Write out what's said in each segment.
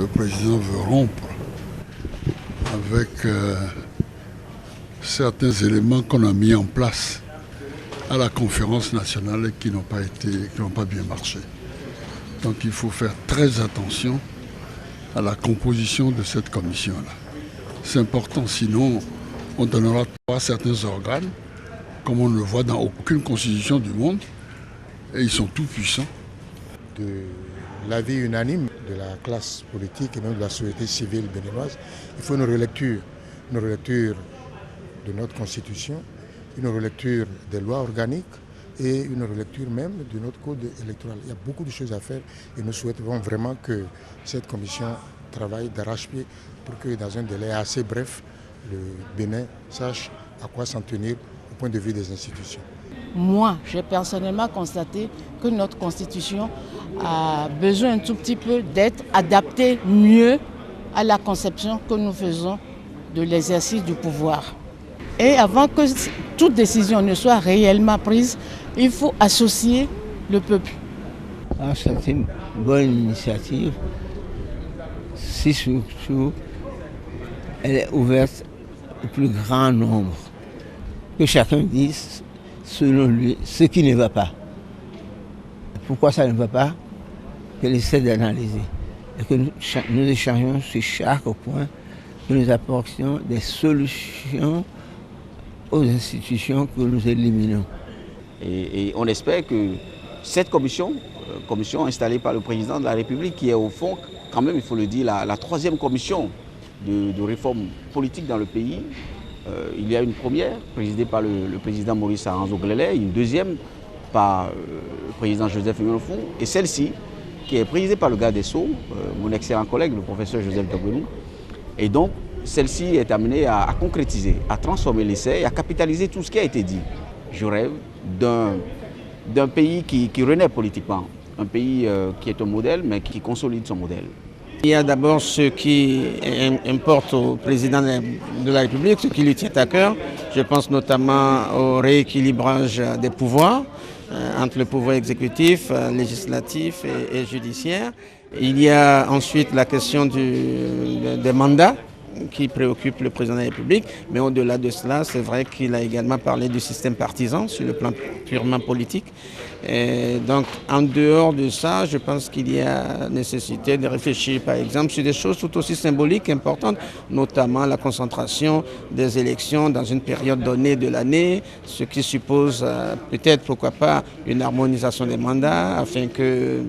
le président veut rompre avec certains éléments qu'on a mis en place à la conférence nationale et qui n'ont pas bien marché. Donc il faut faire très attention à la composition de cette commission-là. C'est important, sinon on donnera pas à certains organes, comme on ne le voit dans aucune constitution du monde, et ils sont tout puissants. De l'avis unanime de la classe politique et même de la société civile béninoise, il faut une relecture de notre constitution, une relecture des lois organiques et une relecture même de notre code électoral. Il y a beaucoup de choses à faire et nous souhaitons vraiment que cette commission travaille d'arrache-pied pour que dans un délai assez bref, le Bénin sache à quoi s'en tenir au point de vue des institutions. Moi, j'ai personnellement constaté que notre constitution a besoin un tout petit peu d'être adaptée mieux à la conception que nous faisons de l'exercice du pouvoir. Et avant que toute décision ne soit réellement prise, il faut associer le peuple. C'est une bonne initiative, si surtout elle est ouverte au plus grand nombre. Que chacun dise, selon lui, ce qui ne va pas. Pourquoi ça ne va pas? Qu'elle essaie d'analyser. Et que nous échangeons sur chaque point, que nous apportions des solutions aux institutions que nous éliminons. Et on espère que cette commission installée par le président de la République, qui est au fond, quand même il faut le dire, la troisième commission de réforme politique dans le pays, il y a une première présidée par le président Maurice Aranzo-Glélé, une deuxième par le président Joseph Emelefou, et celle-ci qui est présidée par le garde des Sceaux, mon excellent collègue, le professeur Joseph Dogbenou. Et donc, celle-ci est amenée à concrétiser, à transformer l'essai et à capitaliser tout ce qui a été dit. Je rêve d'un pays qui renaît politiquement, un pays qui est un modèle, mais qui consolide son modèle. Il y a d'abord ce qui importe au président de la République, ce qui lui tient à cœur. Je pense notamment au rééquilibrage des pouvoirs entre le pouvoir exécutif, législatif et judiciaire. Il y a ensuite la question des mandats qui préoccupe le président de la République. Mais au-delà de cela, c'est vrai qu'il a également parlé du système partisan sur le plan purement politique. Et donc, en dehors de ça, je pense qu'il y a nécessité de réfléchir, par exemple, sur des choses tout aussi symboliques, importantes, notamment la concentration des élections dans une période donnée de l'année, ce qui suppose peut-être, pourquoi pas, une harmonisation des mandats, afin que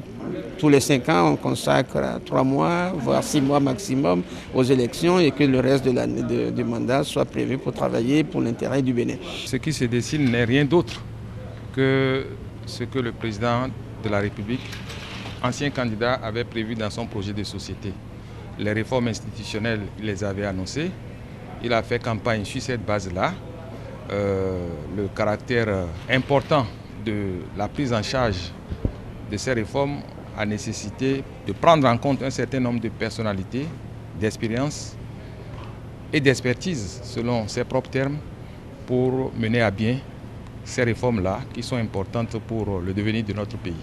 tous les 5 ans, on consacre 3 mois, voire 6 mois maximum aux élections et que le reste de l'année du mandat soit prévu pour travailler pour l'intérêt du Bénin. Ce qui se dessine n'est rien d'autre que ce que le président de la République, ancien candidat, avait prévu dans son projet de société. Les réformes institutionnelles, il les avait annoncées. Il a fait campagne sur cette base-là. Le caractère important de la prise en charge de ces réformes a nécessité de prendre en compte un certain nombre de personnalités, d'expériences et d'expertise, selon ses propres termes, pour mener à bien ces réformes-là qui sont importantes pour le devenir de notre pays.